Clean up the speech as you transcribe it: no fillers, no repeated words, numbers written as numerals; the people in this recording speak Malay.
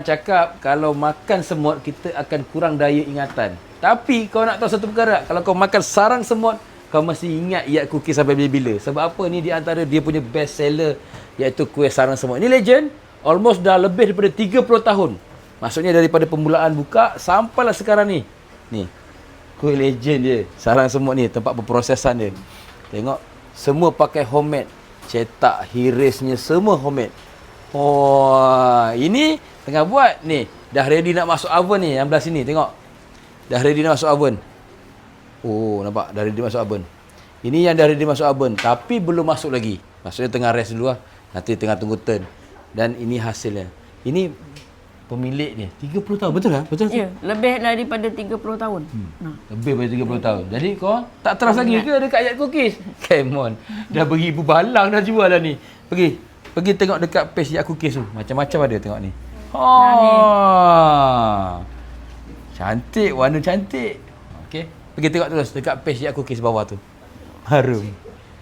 Cakap kalau makan semut kita akan kurang daya ingatan. Tapi kau nak tahu satu perkara, kalau kau makan sarang semut, kau mesti ingat Yak Cookies sampai bila-bila. Sebab apa? Ni di antara dia punya best seller, iaitu kuih sarang semut. Ini legend, almost dah lebih daripada 30 tahun. Maksudnya daripada permulaan buka sampailah sekarang ni. Ni, kuih legend dia. Sarang semut ni, tempat berprosesan dia. Tengok, semua pakai homemade. Cetak, hirisnya semua homemade. Oh, ini tengah buat ni. Dah ready nak masuk oven ni, yang belah sini tengok. Dah ready nak masuk oven. Oh, nampak dah ready masuk oven. Ini yang dah ready masuk oven, tapi belum masuk lagi. Maksudnya tengah rest dulu lah. Nanti tengah tunggu turn. Dan ini hasilnya. Ini pemilik ni 30 tahun, betul tak? Betul? Ya, lebih daripada 30 tahun. Lebih daripada 30 tahun. Jadi kau tak trust lagi ke dekat Yak Cookies? Come on. Dah beribu balang dah jual dah ni. Pergi tengok dekat page Yak Cookies tu. Macam-macam ada tengok ni. Oh. Cantik, warna cantik. Okey. Pergi tengok terus dekat page Yak Cookies bawah tu. Harum.